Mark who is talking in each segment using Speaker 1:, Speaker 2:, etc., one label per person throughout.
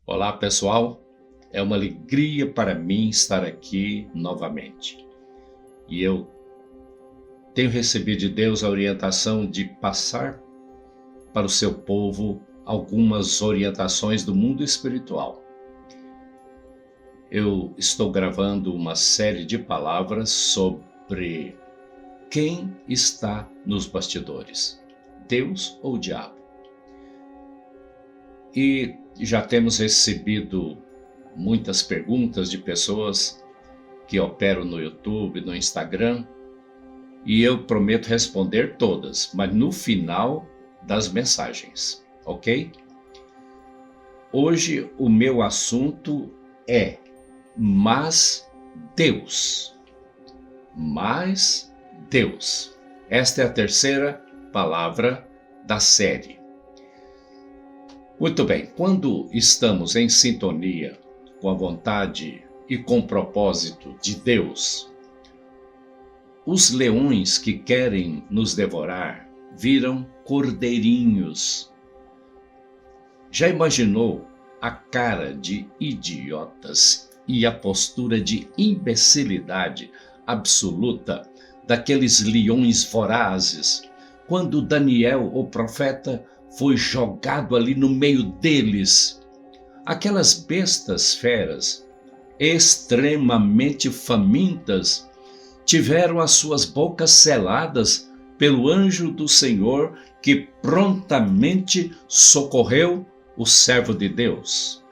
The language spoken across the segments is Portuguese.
Speaker 1: Olá, pessoal. É uma alegria para mim estar aqui novamente. E eu tenho recebido de Deus a orientação de passar para o seu povo algumas orientações do mundo espiritual. Eu estou gravando uma série de palavras sobre quem está nos bastidores, Deus ou o diabo. E já temos recebido muitas perguntas de pessoas que operam no YouTube, no Instagram, e eu prometo responder todas, mas no final das mensagens, ok? Hoje o meu assunto é Mas Deus. Mas Deus. Esta é a terceira palavra da série. Muito bem, quando estamos em sintonia com a vontade e com o propósito de Deus, os leões que querem nos devorar viram cordeirinhos. Já imaginou a cara de idiotas e a postura de imbecilidade absoluta daqueles leões vorazes, quando Daniel, o profeta, foi jogado ali no meio deles? Aquelas bestas feras, extremamente famintas, tiveram as suas bocas seladas pelo anjo do Senhor, que prontamente socorreu o servo de Deus.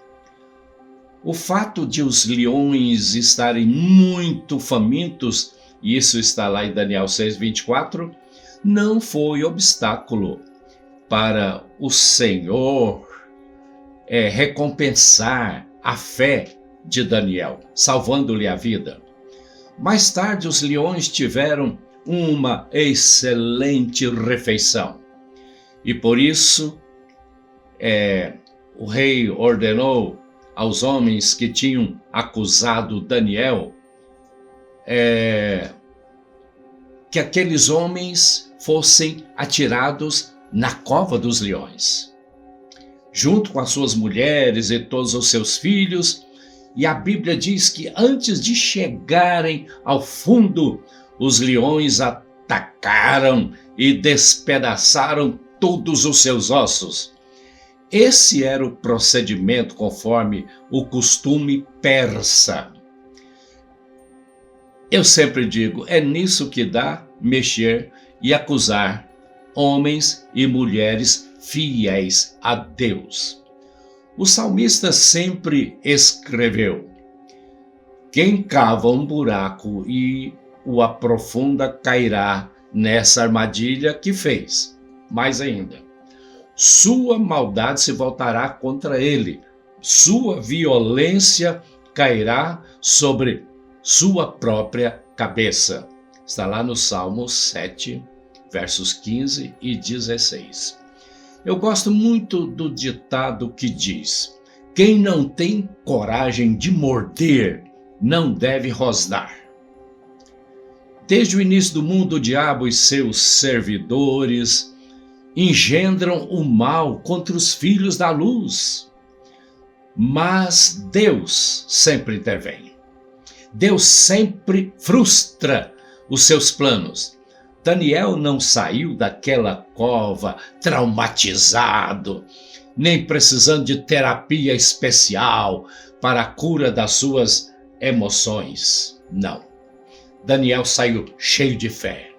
Speaker 1: O fato de os leões estarem muito famintos, e isso está lá em Daniel 6:24, não foi obstáculo para o Senhor recompensar a fé de Daniel, salvando-lhe a vida. Mais tarde, os leões tiveram uma excelente refeição. E por isso, o rei ordenou aos homens que tinham acusado Daniel que aqueles homens fossem atirados na cova dos leões, junto com as suas mulheres e todos os seus filhos. E a Bíblia diz que antes de chegarem ao fundo, os leões atacaram e despedaçaram todos os seus ossos. Esse era o procedimento conforme o costume persa. Eu sempre digo, é nisso que dá mexer e acusar homens e mulheres fiéis a Deus. O salmista sempre escreveu: quem cava um buraco e o aprofunda cairá nessa armadilha que fez. Mais ainda, sua maldade se voltará contra ele, sua violência cairá sobre sua própria cabeça. Está lá no Salmo 7, versos 15 e 16. Eu gosto muito do ditado que diz: quem não tem coragem de morder, não deve rosnar. Desde o início do mundo, o diabo e seus servidores engendram o mal contra os filhos da luz. Mas Deus sempre intervém. Deus sempre frustra os seus planos. Daniel não saiu daquela cova traumatizado, nem precisando de terapia especial para a cura das suas emoções. Não. Daniel saiu cheio de fé,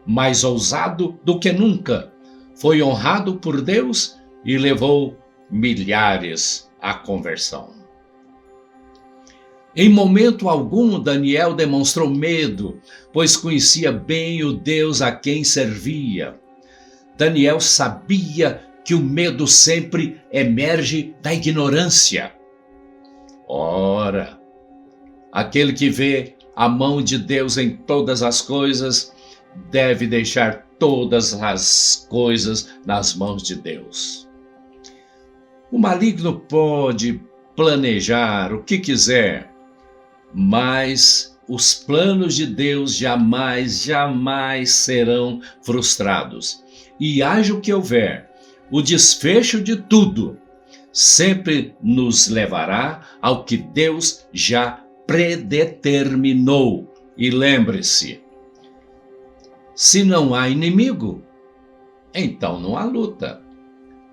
Speaker 1: mais ousado do que nunca. Foi honrado por Deus e levou milhares à conversão. Em momento algum, Daniel demonstrou medo, pois conhecia bem o Deus a quem servia. Daniel sabia que o medo sempre emerge da ignorância. Ora, aquele que vê a mão de Deus em todas as coisas deve deixar todas as coisas nas mãos de Deus. O maligno pode planejar o que quiser, mas os planos de Deus jamais serão frustrados. E haja o que houver, o desfecho de tudo sempre nos levará ao que Deus já predeterminou. E lembre-se, se não há inimigo, então não há luta.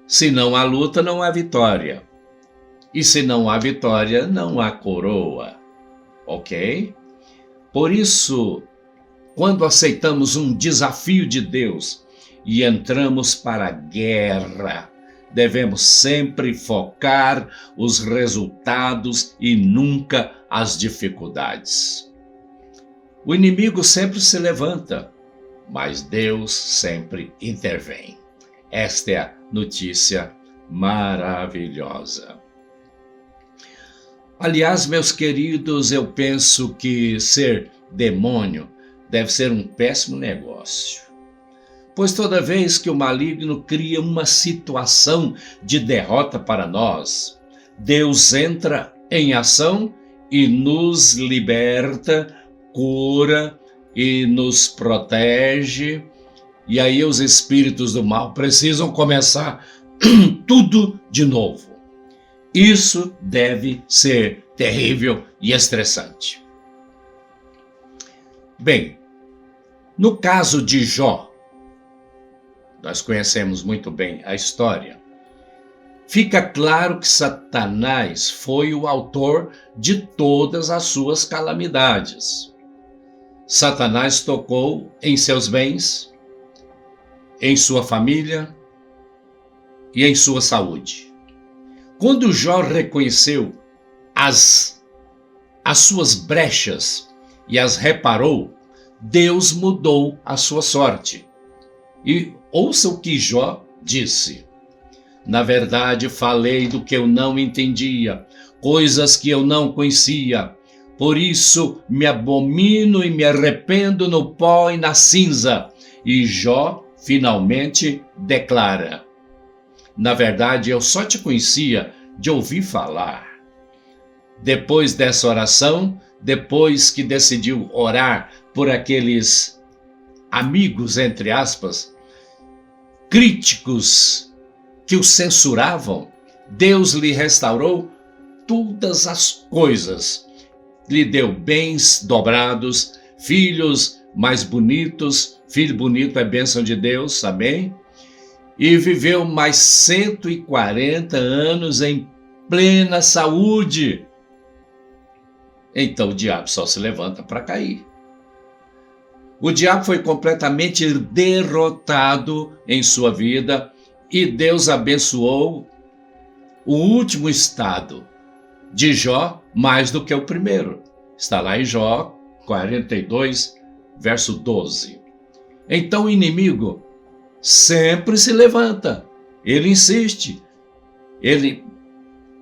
Speaker 1: Se não há luta, não há vitória. E se não há vitória, não há coroa. Ok? Por isso, quando aceitamos um desafio de Deus e entramos para a guerra, devemos sempre focar os resultados e nunca as dificuldades. O inimigo sempre se levanta, mas Deus sempre intervém. Esta é a notícia maravilhosa. Aliás, meus queridos, eu penso que ser demônio deve ser um péssimo negócio. Pois toda vez que o maligno cria uma situação de derrota para nós, Deus entra em ação e nos liberta, cura e nos protege. E aí os espíritos do mal precisam começar tudo de novo. Isso deve ser terrível e estressante. Bem, no caso de Jó, nós conhecemos muito bem a história. Fica claro que Satanás foi o autor de todas as suas calamidades. Satanás tocou em seus bens, em sua família e em sua saúde. Quando Jó reconheceu as suas brechas e as reparou, Deus mudou a sua sorte. E ouça o que Jó disse. Na verdade, falei do que eu não entendia, coisas que eu não conhecia. Por isso, me abomino e me arrependo no pó e na cinza. E Jó finalmente declara: na verdade, eu só te conhecia de ouvir falar. Depois dessa oração, depois que decidiu orar por aqueles amigos, entre aspas, críticos que o censuravam, Deus lhe restaurou todas as coisas. Lhe deu bens dobrados, filhos mais bonitos. Filho bonito é bênção de Deus, amém? E viveu mais 140 anos em plena saúde. Então o diabo só se levanta para cair. O diabo foi completamente derrotado em sua vida e Deus abençoou o último estado de Jó mais do que o primeiro. Está lá em Jó 42, verso 12. Então o inimigo sempre se levanta, ele insiste, ele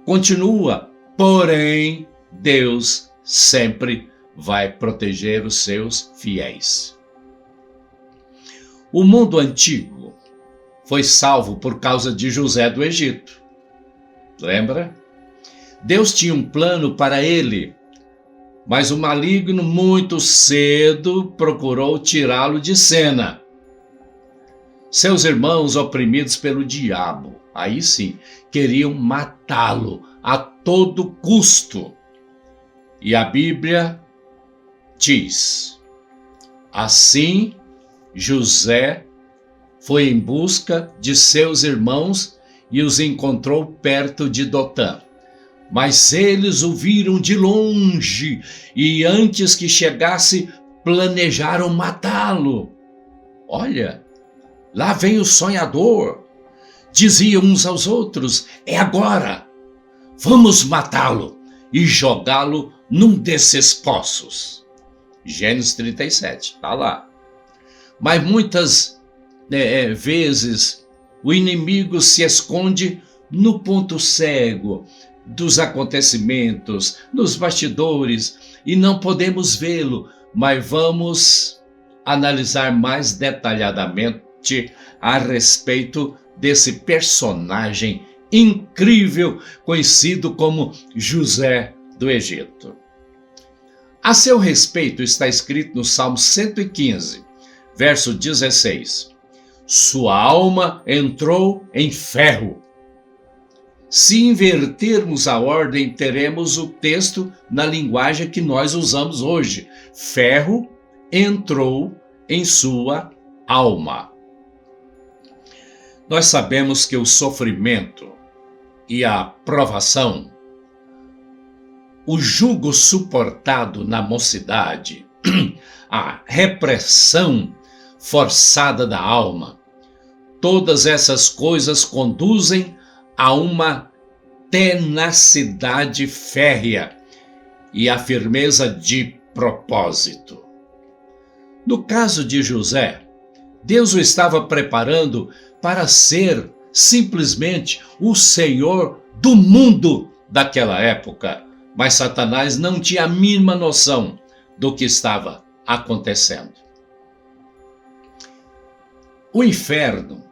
Speaker 1: continua, porém Deus sempre vai proteger os seus fiéis. O mundo antigo foi salvo por causa de José do Egito. Lembra? Deus tinha um plano para ele, mas o maligno muito cedo procurou tirá-lo de cena. Seus irmãos, oprimidos pelo diabo, aí sim, queriam matá-lo a todo custo. E a Bíblia diz: assim, José foi em busca de seus irmãos e os encontrou perto de Dotã. Mas eles o viram de longe e antes que chegasse, planejaram matá-lo. Olha, lá vem o sonhador. Diziam uns aos outros: é agora, vamos matá-lo e jogá-lo num desses poços. Gênesis 37, está lá. Mas muitas vezes o inimigo se esconde no ponto cego dos acontecimentos, nos bastidores, e não podemos vê-lo, mas vamos analisar mais detalhadamente a respeito desse personagem incrível conhecido como José do Egito. A seu respeito está escrito no Salmo 115, verso 16: sua alma entrou em ferro, Se invertermos a ordem, teremos o texto na linguagem que nós usamos hoje. Ferro entrou em sua alma. Nós sabemos que o sofrimento e a provação, o jugo suportado na mocidade, a repressão forçada da alma, todas essas coisas conduzem a uma tenacidade férrea e a firmeza de propósito. No caso de José, Deus o estava preparando para ser simplesmente o Senhor do mundo daquela época, mas Satanás não tinha a mínima noção do que estava acontecendo. O inferno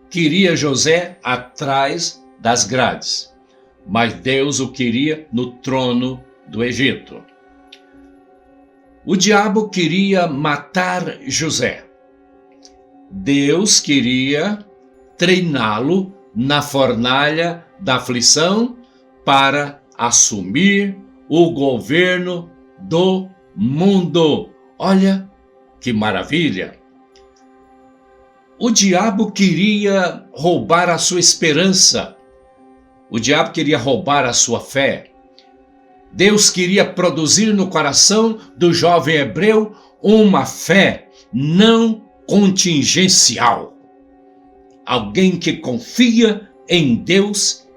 Speaker 1: queria José atrás das grades, mas Deus o queria no trono do Egito. O diabo queria matar José. Deus queria treiná-lo na fornalha da aflição para assumir o governo do mundo. Olha que maravilha! O diabo queria roubar a sua esperança. O diabo queria roubar a sua fé. Deus queria produzir no coração do jovem hebreu uma fé não contingencial. Alguém que confia em Deus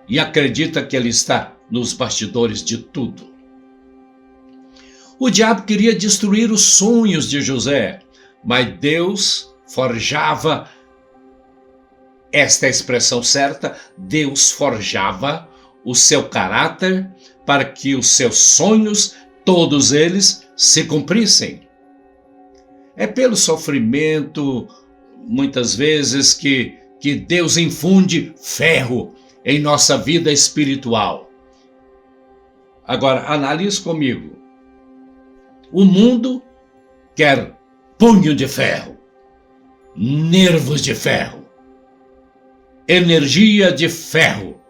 Speaker 1: e acredita que Ele está nos bastidores de tudo. O diabo queria destruir os sonhos de José, mas Deus forjava, esta é a expressão certa, Deus forjava o seu caráter para que os seus sonhos, todos eles, se cumprissem. É pelo sofrimento, muitas vezes, que Deus infunde ferro em nossa vida espiritual. Agora, analise comigo. O mundo quer punho de ferro, nervos de ferro, energia de ferro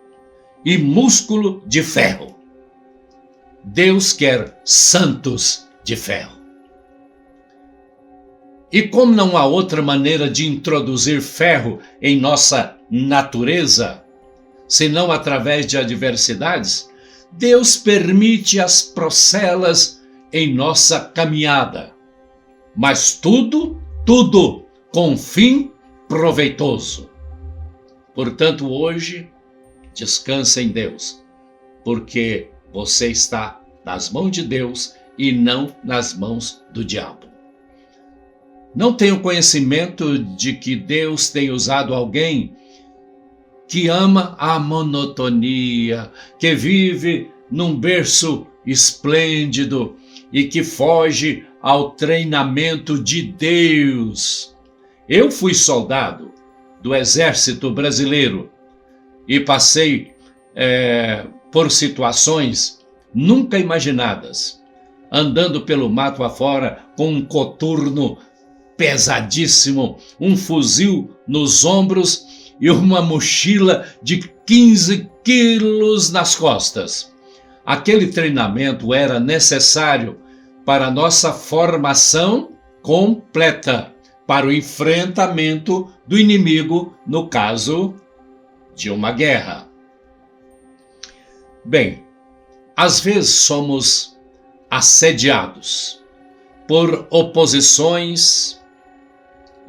Speaker 1: e músculo de ferro. Deus quer santos de ferro. E como não há outra maneira de introduzir ferro em nossa natureza, senão através de adversidades, Deus permite as procelas em nossa caminhada. Mas tudo com fim proveitoso. Portanto, hoje, descansa em Deus, porque você está nas mãos de Deus e não nas mãos do diabo. Não tenho conhecimento de que Deus tenha usado alguém que ama a monotonia, que vive num berço esplêndido e que foge ao treinamento de Deus. Eu fui soldado do Exército Brasileiro e passei por situações nunca imaginadas, andando pelo mato afora com um coturno pesadíssimo, um fuzil nos ombros e uma mochila de 15 quilos nas costas. Aquele treinamento era necessário para nossa formação completa, para o enfrentamento do inimigo no caso de uma guerra. Bem, às vezes somos assediados por oposições,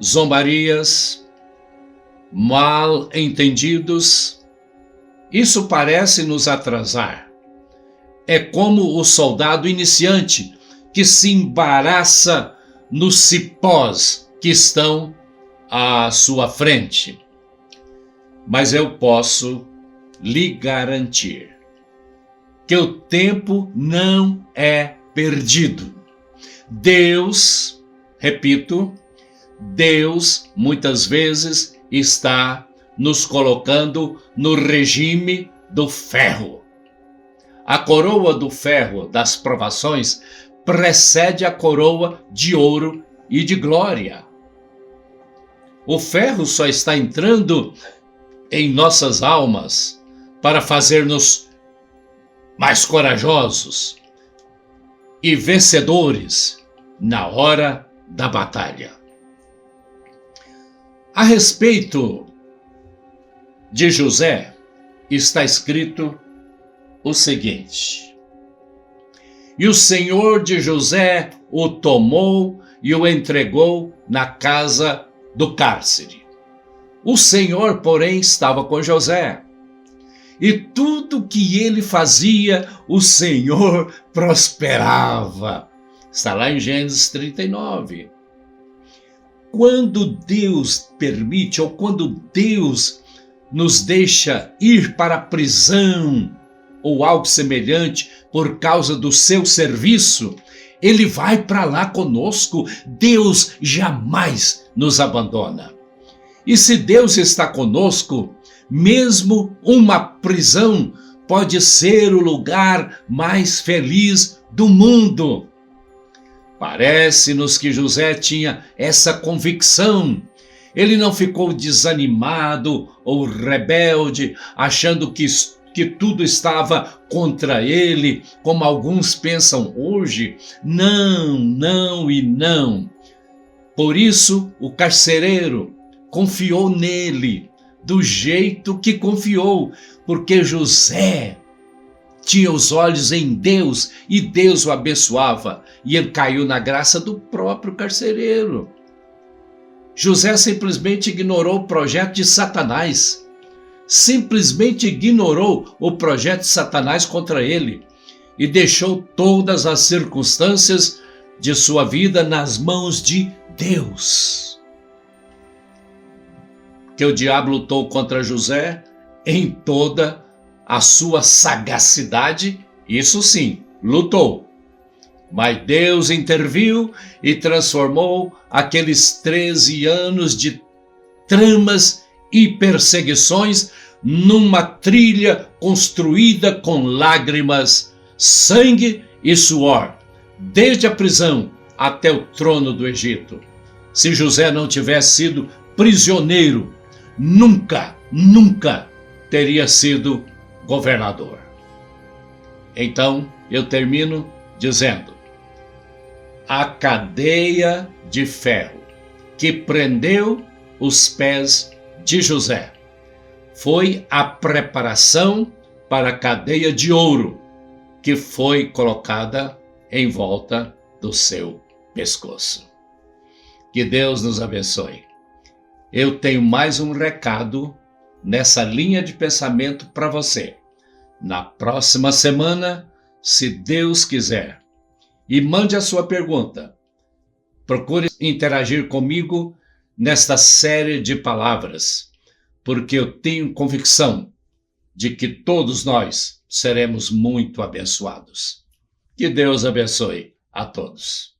Speaker 1: zombarias, mal entendidos. Isso parece nos atrasar. É como o soldado iniciante que se embaraça nos cipós que estão à sua frente. Mas eu posso lhe garantir que o tempo não é perdido. Deus, repito, Deus muitas vezes está nos colocando no regime do ferro. A coroa do ferro das provações precede a coroa de ouro e de glória. O ferro só está entrando em nossas almas para fazer-nos mais corajosos e vencedores na hora da batalha. A respeito de José, está escrito o seguinte: e o Senhor de José o tomou e o entregou na casa do cárcere. O Senhor, porém, estava com José, e tudo que ele fazia, o Senhor prosperava. Está lá em Gênesis 39. Quando Deus permite, ou quando Deus nos deixa ir para a prisão, ou algo semelhante, por causa do seu serviço, Ele vai para lá conosco. Deus jamais nos abandona. E se Deus está conosco, mesmo uma prisão pode ser o lugar mais feliz do mundo. Parece-nos que José tinha essa convicção. Ele não ficou desanimado ou rebelde, achando que tudo estava contra ele, como alguns pensam hoje. Não, não e não. Por isso, o carcereiro confiou nele, do jeito que confiou, porque José tinha os olhos em Deus e Deus o abençoava, e ele caiu na graça do próprio carcereiro. José simplesmente ignorou o projeto de Satanás, simplesmente ignorou o projeto de Satanás contra ele e deixou todas as circunstâncias de sua vida nas mãos de Deus. Que o diabo lutou contra José em toda a sua sagacidade, isso sim, lutou. Mas Deus interviu e transformou aqueles 13 anos de tramas e perseguições numa trilha construída com lágrimas, sangue e suor, desde a prisão até o trono do Egito. Se José não tivesse sido prisioneiro, nunca teria sido governador. Então, eu termino dizendo: a cadeia de ferro que prendeu os pés de José foi a preparação para a cadeia de ouro que foi colocada em volta do seu pescoço. Que Deus nos abençoe. Eu tenho mais um recado nessa linha de pensamento para você. Na próxima semana, se Deus quiser. E mande a sua pergunta. Procure interagir comigo nesta série de palavras, porque eu tenho convicção de que todos nós seremos muito abençoados. Que Deus abençoe a todos.